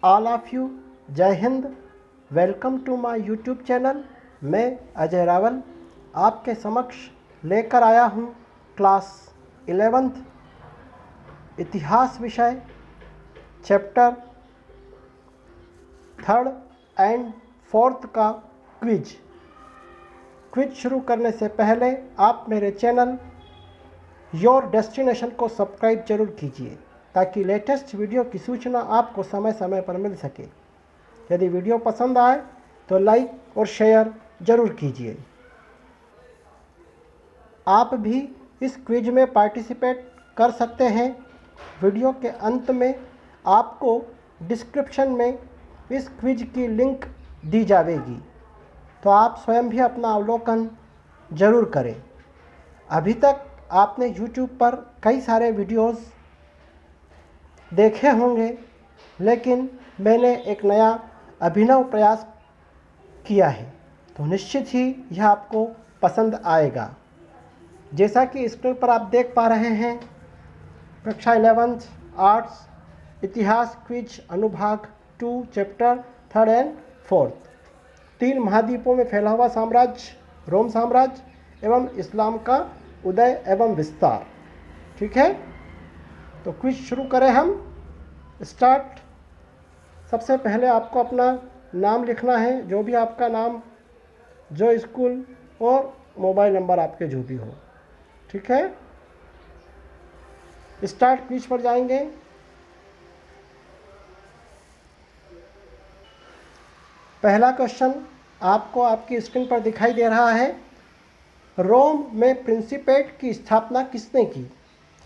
All of you. जय हिंद। Welcome to my YouTube channel. मैं अजय रावल आपके समक्ष लेकर आया हूँ क्लास 11th इतिहास विषय चैप्टर 3rd एंड 4th का क्विज। शुरू करने से पहले आप मेरे चैनल योर डेस्टिनेशन को सब्सक्राइब जरूर कीजिए ताकि लेटेस्ट वीडियो की सूचना आपको समय समय पर मिल सके। यदि वीडियो पसंद आए तो लाइक और शेयर जरूर कीजिए। आप भी इस क्विज में पार्टिसिपेट कर सकते हैं। वीडियो के अंत में आपको डिस्क्रिप्शन में इस क्विज की लिंक दी जाएगी, तो आप स्वयं भी अपना अवलोकन जरूर करें। अभी तक आपने YouTube पर कई सारे वीडियोस देखे होंगे, लेकिन मैंने एक नया अभिनव प्रयास किया है, तो निश्चित ही यह आपको पसंद आएगा। जैसा कि स्क्रीन पर आप देख पा रहे हैं, कक्षा 11th आर्ट्स इतिहास क्विज अनुभाग 2 चैप्टर 3rd एंड 4th। 3 महाद्वीपों में फैला हुआ साम्राज्य रोम साम्राज्य एवं इस्लाम का उदय एवं विस्तार। ठीक है, तो क्विज शुरू करें हम। स्टार्ट। सबसे पहले आपको अपना नाम लिखना है, जो भी आपका नाम, जो स्कूल और मोबाइल नंबर आपके जो भी हो। ठीक है, स्टार्ट क्विज पर जाएंगे। पहला क्वेश्चन आपको आपकी स्क्रीन पर दिखाई दे रहा है। रोम में प्रिंसिपेट की स्थापना किसने की?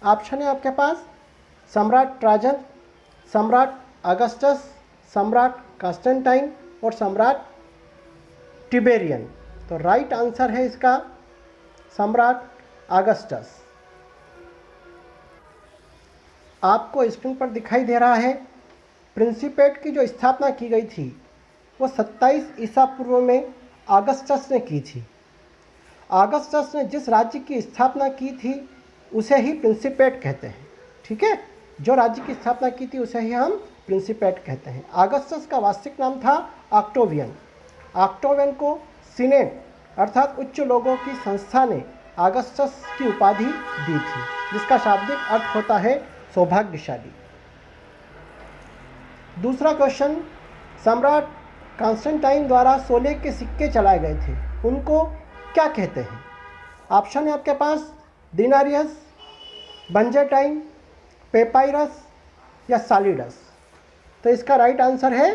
ऑप्शन है आपके पास सम्राट ट्राजन, सम्राट अगस्टस, सम्राट कॉन्स्टेंटाइन और सम्राट टिबेरियन। तो राइट आंसर है इसका सम्राट अगस्टस। आपको स्क्रीन पर दिखाई दे रहा है, प्रिंसिपेट की जो स्थापना की गई थी वो 27 ईसा पूर्व में अगस्टस ने की थी। अगस्टस ने जिस राज्य की स्थापना की थी उसे ही प्रिंसिपेट कहते हैं। ठीक है, जो राज्य की स्थापना की थी उसे ही हम प्रिंसिपेट कहते हैं। अगस्टस का वास्तविक नाम था ऑक्टेवियन। ऑक्टेवियन को सीनेट अर्थात उच्च लोगों की संस्था ने अगस्टस की उपाधि दी थी, जिसका शाब्दिक अर्थ होता है सौभाग्यशाली। दूसरा क्वेश्चन, सम्राट कॉन्स्टेंटाइन द्वारा सोने के सिक्के चलाए गए थे, उनको क्या कहते हैं? ऑप्शन है आपके पास दिनारियस, बंजेटाइन, पेपाइरस या सालिडस। तो इसका राइट आंसर है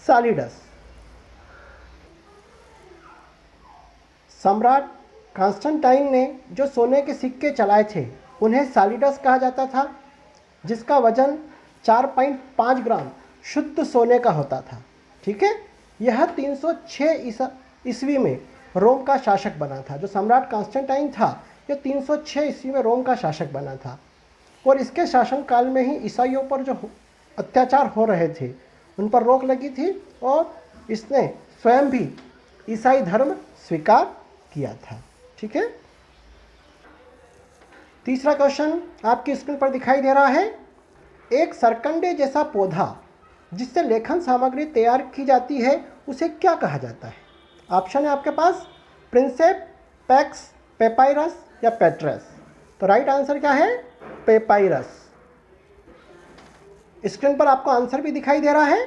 सालिडस। सम्राट कॉन्स्टेंटाइन ने जो सोने के सिक्के चलाए थे उन्हें सालिडस कहा जाता था, जिसका वजन 4.5 ग्राम शुद्ध सोने का होता था। ठीक है, यह 306 ईस्वी में रोम का शासक बना था। जो सम्राट कॉन्स्टेंटाइन था यह 306 ईस्वी में रोम का शासक बना था, और इसके शासनकाल में ही ईसाइयों पर जो अत्याचार हो रहे थे उन पर रोक लगी थी, और इसने स्वयं भी ईसाई धर्म स्वीकार किया था। ठीक है, तीसरा क्वेश्चन आपकी स्क्रीन पर दिखाई दे रहा है। एक सरकंडे जैसा पौधा जिससे लेखन सामग्री तैयार की जाती है उसे क्या कहा जाता है? ऑप्शन है आपके पास प्रिंसेप, पैक्स, पेपाइरस या पेट्रस। तो राइट आंसर क्या है? पेपाइरस। स्क्रीन पर आपको आंसर भी दिखाई दे रहा है।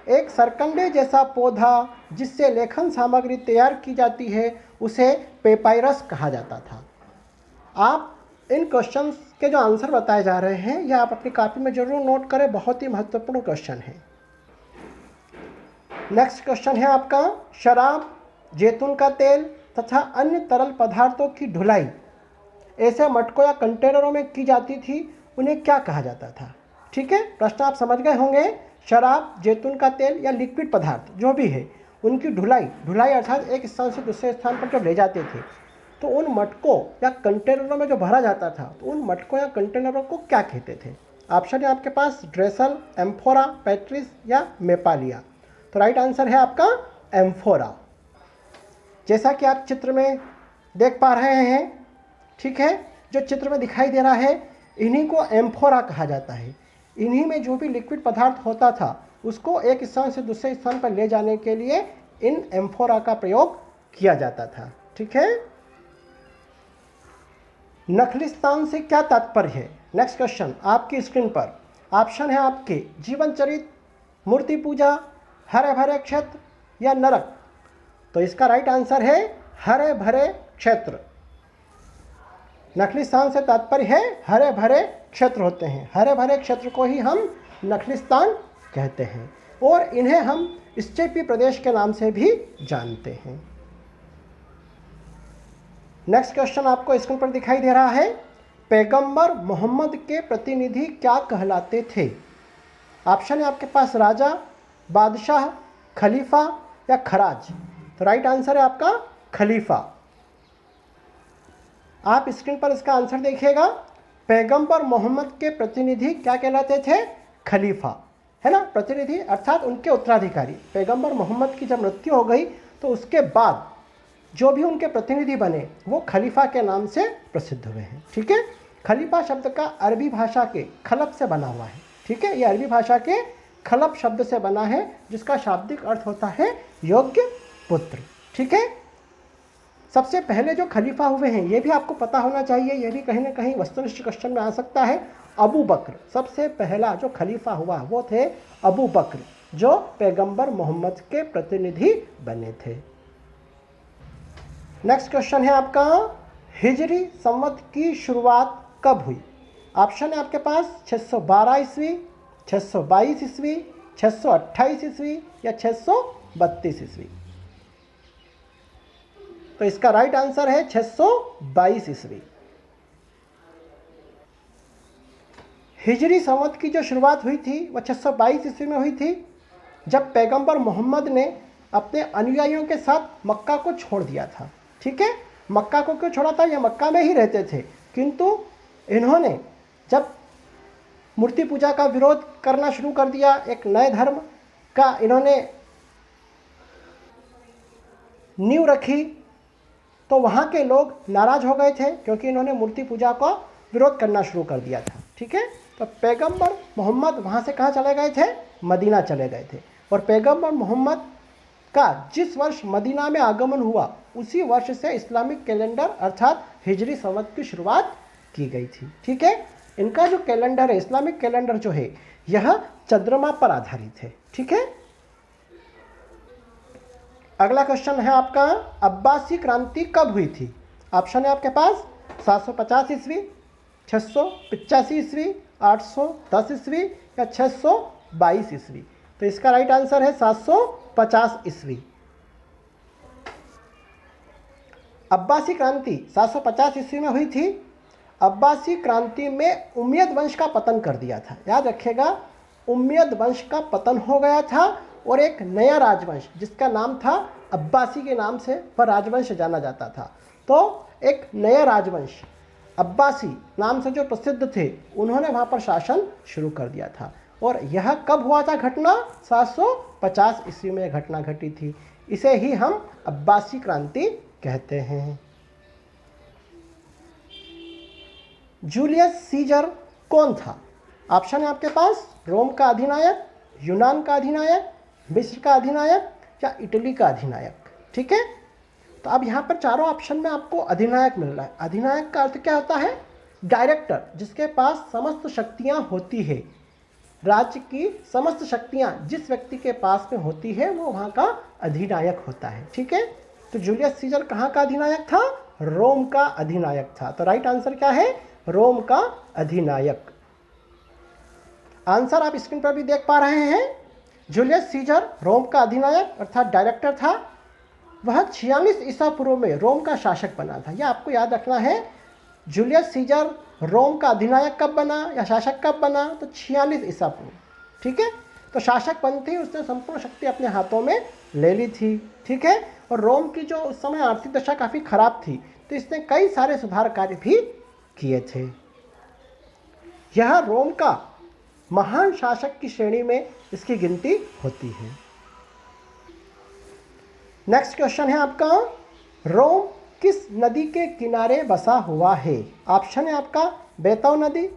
एक सरकंडे जैसा पौधा जिससे लेखन सामग्री तैयार की जाती है उसे पेपाइरस कहा जाता था। आप इन क्वेश्चंस के जो आंसर बताए जा रहे हैं यह आप अपनी कॉपी में जरूर नोट करें, बहुत ही महत्वपूर्ण क्वेश्चन है। नेक्स्ट क्वेश्चन है आपका, शराब, जैतून का तेल तथा अन्य तरल पदार्थों की ढुलाई ऐसे मटकों या कंटेनरों में की जाती थी, उन्हें क्या कहा जाता था? ठीक है, प्रश्न आप समझ गए होंगे। शराब, जैतून का तेल या लिक्विड पदार्थ जो भी है उनकी ढुलाई अर्थात एक स्थान से दूसरे स्थान पर जब ले जाते थे तो उन मटकों या कंटेनरों में जो भरा जाता था तो उन मटकों या कंटेनरों को क्या कहते थे? ऑप्शन है आपके पास ड्रेसल, एम्फोरा, पैट्रिस या मेपालिया। तो राइट आंसर है आपका एम्फोरा। जैसा कि आप चित्र में देख पा रहे हैं, ठीक है, जो चित्र में दिखाई दे रहा है इन्हीं को एम्फोरा कहा जाता है। इन्हीं में जो भी लिक्विड पदार्थ होता था उसको एक स्थान से दूसरे स्थान पर ले जाने के लिए इन एम्फोरा का प्रयोग किया जाता था। ठीक है, नखलिस्तान से क्या तात्पर्य है? नेक्स्ट क्वेश्चन आपकी स्क्रीन पर ऑप्शन है आपके जीवन चरित, मूर्ति पूजा, हरे भरे क्षेत्र या नरक। तो इसका राइट आंसर है हरे भरे क्षेत्र। नखलिस्तान से तात्पर्य है हरे भरे क्षेत्र होते हैं। हरे भरे क्षेत्र को ही हम नखलिस्तान कहते हैं और इन्हें हम स्टेपी प्रदेश के नाम से भी जानते हैं। नेक्स्ट क्वेश्चन आपको स्क्रीन पर दिखाई दे रहा है, पैगंबर मोहम्मद के प्रतिनिधि क्या कहलाते थे? ऑप्शन है आपके पास राजा, बादशाह, खलीफा या खराज। तो राइट आंसर है आपका खलीफा। आप स्क्रीन पर इसका आंसर देखिएगा, पैगंबर मोहम्मद के प्रतिनिधि क्या कहलाते थे? खलीफा, है ना, प्रतिनिधि अर्थात उनके उत्तराधिकारी। पैगंबर मोहम्मद की जब मृत्यु हो गई तो उसके बाद जो भी उनके प्रतिनिधि बने वो खलीफा के नाम से प्रसिद्ध हुए हैं। ठीक है, खलीफा शब्द का अरबी भाषा के खलब से बना हुआ है। ठीक है, ये अरबी भाषा के खलब शब्द से बना है जिसका शाब्दिक अर्थ होता है योग्य पुत्र। ठीक है, सबसे पहले जो खलीफा हुए हैं ये भी आपको पता होना चाहिए, ये भी कहीं ना कहीं वस्तुनिष्ठ क्वेश्चन में आ सकता है। अबू बकर, सबसे पहला जो खलीफा हुआ वो थे अबू बकर, जो पैगंबर मोहम्मद के प्रतिनिधि बने थे। नेक्स्ट क्वेश्चन है आपका, हिजरी संवत की शुरुआत कब हुई? ऑप्शन है आपके पास 612 ईस्वी, 622 ईस्वी, 628 ईस्वी या 632 ईस्वी। तो इसका राइट आंसर है 622 ईस्वी। हिजरी संवत की जो शुरुआत हुई थी वह 622 ईस्वी में हुई थी, जब पैगंबर मोहम्मद ने अपने अनुयायियों के साथ मक्का को छोड़ दिया था। ठीक है, मक्का को क्यों छोड़ा था? ये मक्का में ही रहते थे, किंतु इन्होंने जब मूर्ति पूजा का विरोध करना शुरू कर दिया, एक नए धर्म का इन्होंने नींव रखी, तो वहाँ के लोग नाराज हो गए थे क्योंकि इन्होंने मूर्ति पूजा का विरोध करना शुरू कर दिया था। ठीक है, तो पैगंबर मोहम्मद वहाँ से कहाँ चले गए थे? मदीना चले गए थे। और पैगंबर मोहम्मद का जिस वर्ष मदीना में आगमन हुआ उसी वर्ष से इस्लामिक कैलेंडर अर्थात हिजरी संवत की शुरुआत की गई थी। ठीक है, इनका जो कैलेंडर है, इस्लामिक कैलेंडर जो है, यह चंद्रमा पर आधारित है। ठीक है, अगला क्वेश्चन है आपका, अब्बासी क्रांति कब हुई थी? ऑप्शन है आपके पास 750 ईस्वी, 685 ईस्वी, 810 ईस्वी या 622 ईस्वी। तो इसका राइट आंसर है 750 ईस्वी। अब्बासी क्रांति 750 ईस्वी में हुई थी। अब्बासी क्रांति में उमय्यद वंश का पतन कर दिया था। याद रखिएगा, उमय्यद वंश का पतन हो गया था और एक नया राजवंश जिसका नाम था अब्बासी के नाम से वह राजवंश जाना जाता था। तो एक नया राजवंश अब्बासी नाम से जो प्रसिद्ध थे, उन्होंने वहाँ पर शासन शुरू कर दिया था। और यह कब हुआ था घटना? 750 ईस्वी में घटना घटी थी। इसे ही हम अब्बासी क्रांति कहते हैं। जूलियस सीजर कौन था? ऑप्शन है आपके पास, रोम का अधिनायक, यूनान का अधिनायक, मिस्र का अधिनायक या इटली का अधिनायक। ठीक है, तो अब यहाँ पर चारों ऑप्शन में आपको अधिनायक मिल रहा है। अधिनायक का अर्थ क्या होता है? डायरेक्टर, जिसके पास समस्त शक्तियाँ होती है। राज्य की समस्त शक्तियाँ जिस व्यक्ति के पास में होती है वो वहाँ का अधिनायक होता है। ठीक है, तो जूलियस सीजर कहाँ का अधिनायक था? रोम का अधिनायक था। तो राइट आंसर क्या है? रोम का अधिनायक। आंसर आप स्क्रीन पर भी देख पा रहे हैं। जूलियस सीजर रोम का अधिनायक अर्थात डायरेक्टर था। वह 46 ईसा पूर्व में रोम का शासक बना था। यह आपको याद रखना है। जूलियस सीजर रोम का अधिनायक कब बना या शासक कब बना? तो 46 ईसा पूर्व। ठीक है, तो शासक बनते ही उसने संपूर्ण शक्ति अपने हाथों में ले ली थी। ठीक है, और रोम की जो उस समय आर्थिक दशा काफ़ी खराब थी, तो इसने कई सारे सुधार कार्य भी किए थे। यह रोम का महान शासक की श्रेणी में इसकी गिनती होती है। नेक्स्ट क्वेश्चन है आपका, रोम किस नदी के किनारे बसा हुआ है? ऑप्शन है आपका बेतव नदी,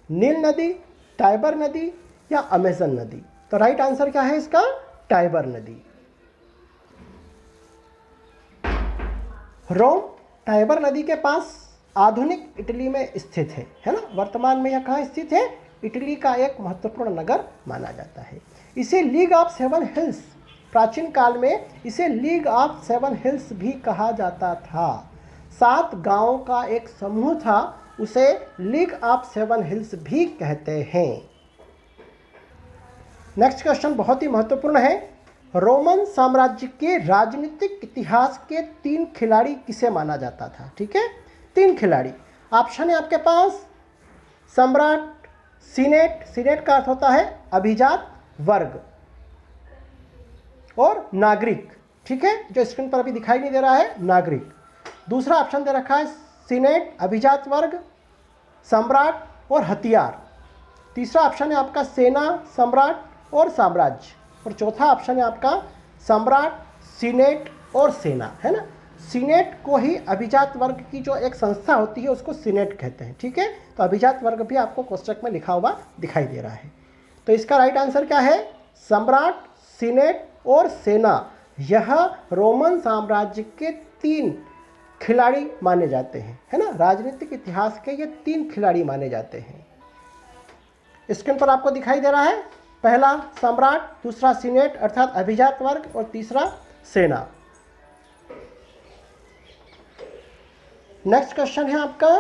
नील नदी, टाइबर नदी या अमेजन नदी। तो राइट आंसर क्या है इसका? टाइबर नदी। रोम टाइबर नदी के पास आधुनिक इटली में स्थित है ना। वर्तमान में यह कहाँ स्थित है? इटली का एक महत्वपूर्ण नगर माना जाता है। इसे लीग ऑफ सेवन हिल्स, प्राचीन काल में इसे लीग ऑफ सेवन हिल्स भी कहा जाता था। 7 गांवों का एक समूह था, उसे लीग ऑफ सेवन हिल्स भी कहते हैं। नेक्स्ट क्वेश्चन बहुत ही महत्वपूर्ण है। रोमन साम्राज्य के राजनीतिक इतिहास के 3 खिलाड़ी किसे माना जाता था? ठीक है, 3 खिलाड़ी। ऑप्शन है आपके पास सम्राट, सीनेट, सीनेट का अर्थ होता है अभिजात वर्ग, और नागरिक। ठीक है, जो स्क्रीन पर अभी दिखाई नहीं दे रहा है, नागरिक। दूसरा ऑप्शन दे रखा है सीनेट, अभिजात वर्ग, सम्राट और हथियार। तीसरा ऑप्शन है आपका सेना, सम्राट और साम्राज्य। और चौथा ऑप्शन है आपका सम्राट, सीनेट और सेना, है ना। सीनेट को ही अभिजात वर्ग की जो एक संस्था होती है उसको सीनेट कहते हैं। ठीक है, तो अभिजात वर्ग भी आपको कोष्टक में लिखा हुआ दिखाई दे रहा है। तो इसका राइट आंसर क्या है? सम्राट, सीनेट और सेना। यह रोमन साम्राज्य के 3 खिलाड़ी माने जाते हैं, है ना। राजनीतिक इतिहास के ये 3 खिलाड़ी माने जाते हैं। स्क्रीन पर आपको दिखाई दे रहा है, पहला सम्राट, दूसरा सीनेट अर्थात अभिजात वर्ग और तीसरा सेना। नेक्स्ट क्वेश्चन है आपका,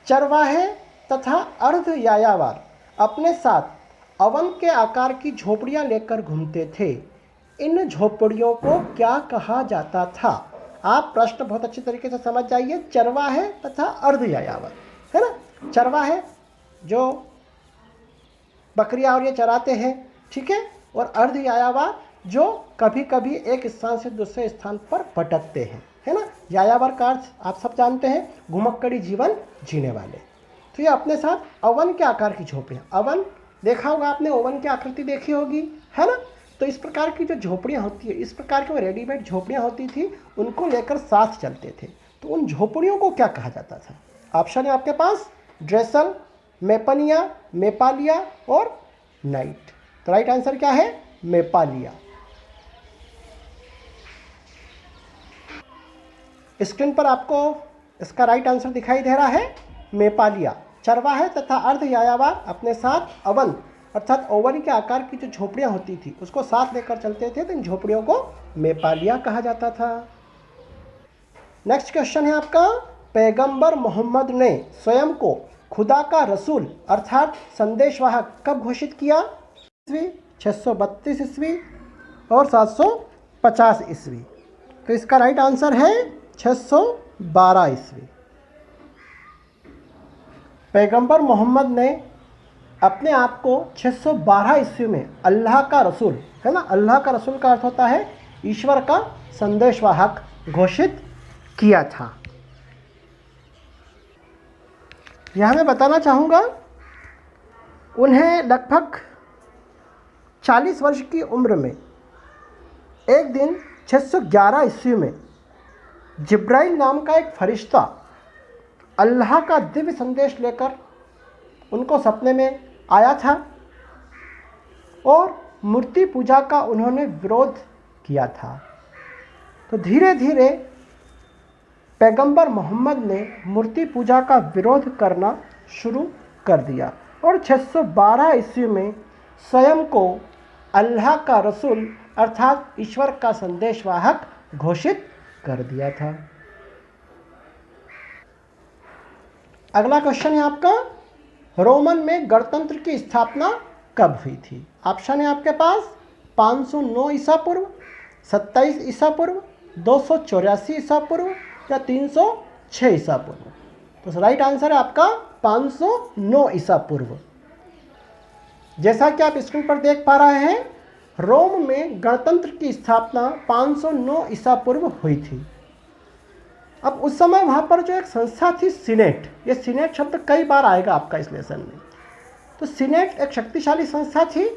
चरवाहे तथा अर्ध यायावर अपने साथ अवन के आकार की झोपड़ियां लेकर घूमते थे। इन झोपड़ियों को क्या कहा जाता था? आप प्रश्न बहुत अच्छी तरीके से समझ जाइए। चरवाहे तथा अर्ध यायावर, है ना। चरवाहे जो बकरियां और ये चराते हैं, ठीक है, और अर्ध यायावर जो कभी कभी एक स्थान से दूसरे स्थान पर भटकते हैं, है ना। यायावर का अर्थ आप सब जानते हैं, घुमक्कड़ी जीवन जीने वाले। तो ये अपने साथ अवन के आकार की झोपड़ियाँ, अवन देखा होगा आपने, ओवन की आकृति देखी होगी, है ना। तो इस प्रकार की जो झोपड़ियाँ होती है, इस प्रकार की वो रेडीमेड झोपड़ियाँ होती थी, उनको लेकर साथ चलते थे। तो उन झोपड़ियों को क्या कहा जाता था? ऑप्शन है आपके पास ड्रेसल, मेपनिया, मेपालिया और नाइट। तो राइट आंसर क्या है? मेपालिया। स्क्रीन पर आपको इसका राइट आंसर दिखाई दे रहा है, मेपालिया। चरवाहे तथा अर्ध यायावर अपने साथ अवन अर्थात ओवन के आकार की जो झोपड़ियां होती थी उसको साथ लेकर चलते थे, तो इन झोपड़ियों को मेपालिया कहा जाता था। नेक्स्ट क्वेश्चन है आपका, पैगंबर मोहम्मद ने स्वयं को खुदा का रसूल अर्थात संदेशवाहक कब घोषित किया? 632 ईस्वी और 750 ईस्वी। तो इसका राइट आंसर है 612 ईस्वी। पैगंबर मोहम्मद ने अपने आप को 612 ईस्वी में अल्लाह का रसूल, है ना, अल्लाह का रसूल का अर्थ होता है ईश्वर का संदेशवाहक, घोषित किया था। यहाँ मैं बताना चाहूँगा, उन्हें लगभग 40 वर्ष की उम्र में एक दिन 611 ईस्वी में जिब्राइल नाम का एक फरिश्ता अल्लाह का दिव्य संदेश लेकर उनको सपने में आया था और मूर्ति पूजा का उन्होंने विरोध किया था। तो धीरे धीरे पैगंबर मोहम्मद ने मूर्ति पूजा का विरोध करना शुरू कर दिया और 612 ईस्वी में स्वयं को अल्लाह का रसूल अर्थात ईश्वर का संदेशवाहक घोषित कर दिया था। अगला क्वेश्चन है आपका, रोमन में गणतंत्र की स्थापना कब हुई थी? ऑप्शन है आपके पास 509 ईसा पूर्व, 27 ईसा पूर्व, 284 ईसा पूर्व या 306 ईसा पूर्व। तो राइट आंसर है आपका 509 ईसा पूर्व। जैसा कि आप स्क्रीन पर देख पा रहे हैं, रोम में गणतंत्र की स्थापना 509 ईसा पूर्व हुई थी। अब उस समय वहाँ पर जो एक संस्था थी सीनेट, ये सीनेट शब्द कई बार आएगा आपका इस लेसन में। तो सीनेट एक शक्तिशाली संस्था थी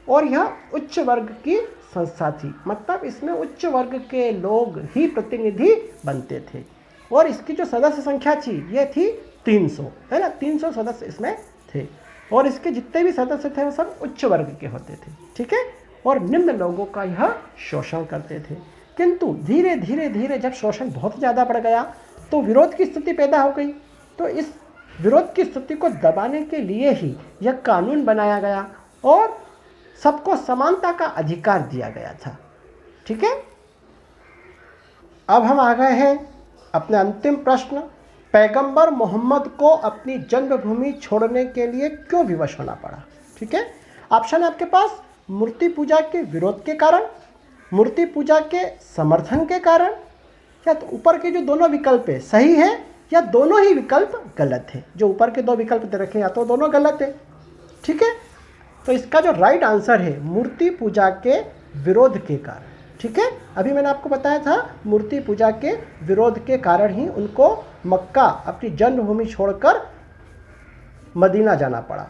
और यह उच्च वर्ग की संस्था थी, मतलब इसमें उच्च वर्ग के लोग ही प्रतिनिधि बनते थे और इसकी जो सदस्य संख्या थी ये थी 300, है ना, 300 सदस्य इसमें थे। और इसके जितने भी सदस्य थे वो सब उच्च वर्ग के होते थे, ठीक है, और निम्न लोगों का यह शोषण करते थे। किंतु धीरे धीरे धीरे जब शोषण बहुत ज़्यादा बढ़ गया तो विरोध की स्थिति पैदा हो गई। तो इस विरोध की स्थिति को दबाने के लिए ही यह कानून बनाया गया और सबको समानता का अधिकार दिया गया था, ठीक है। अब हम आ गए हैं अपने अंतिम प्रश्न, पैगंबर मोहम्मद को अपनी जन्मभूमि छोड़ने के लिए क्यों विवश होना पड़ा, ठीक है। ऑप्शन है आपके पास, मूर्ति पूजा के विरोध के कारण, मूर्ति पूजा के समर्थन के कारण, या तो ऊपर के जो दोनों विकल्प है सही है या दोनों ही विकल्प गलत है। जो ऊपर के दो विकल्प दे रखे हैं या तो दोनों गलत है, ठीक है। तो इसका जो राइट आंसर है मूर्ति पूजा के विरोध के कारण, ठीक है। अभी मैंने आपको बताया था मूर्ति पूजा के विरोध के कारण ही उनको मक्का अपनी जन्मभूमि छोड़कर मदीना जाना पड़ा।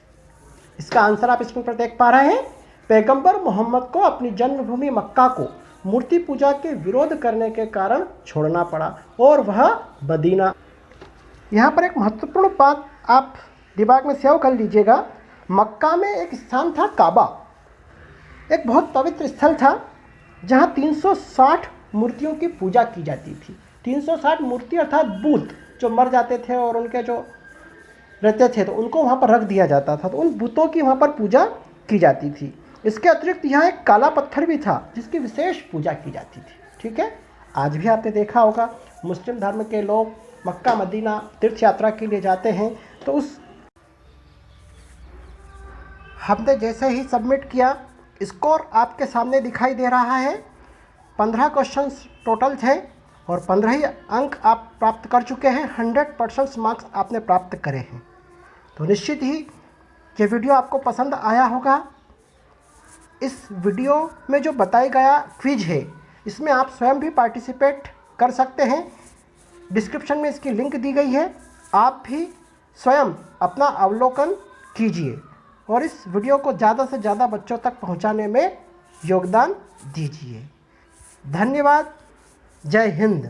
इसका आंसर आप स्क्रीन पर देख पा रहे हैं, पैगंबर मोहम्मद को अपनी जन्मभूमि मक्का को मूर्ति पूजा के विरोध करने के कारण छोड़ना पड़ा और वह मदीना। यहाँ पर एक महत्वपूर्ण बात आप दिमाग में सेव कर लीजिएगा, मक्का में एक स्थान था काबा, एक बहुत पवित्र स्थल था जहाँ 360 मूर्तियों की पूजा की जाती थी। 360 मूर्ति अर्थात बुत जो मर जाते थे और उनके जो रहते थे तो उनको वहाँ पर रख दिया जाता था, तो उन बुतों की वहाँ पर पूजा की जाती थी। इसके अतिरिक्त यहाँ एक काला पत्थर भी था जिसकी विशेष पूजा की जाती थी, ठीक है। आज भी आपने देखा होगा मुस्लिम धर्म के लोग मक्का मदीना तीर्थ यात्रा के लिए जाते हैं, तो उस हमने जैसे ही सबमिट किया स्कोर आपके सामने दिखाई दे रहा है। 15 क्वेश्चंस टोटल थे और 15 ही अंक आप प्राप्त कर चुके हैं। 100% मार्क्स आपने प्राप्त करे हैं। तो निश्चित ही ये वीडियो आपको पसंद आया होगा। इस वीडियो में जो बताया गया क्विज है इसमें आप स्वयं भी पार्टिसिपेट कर सकते हैं। डिस्क्रिप्शन में इसकी लिंक दी गई है, आप भी स्वयं अपना अवलोकन कीजिए और इस वीडियो को ज़्यादा से ज़्यादा बच्चों तक पहुंचाने में योगदान दीजिए। धन्यवाद। जय हिंद।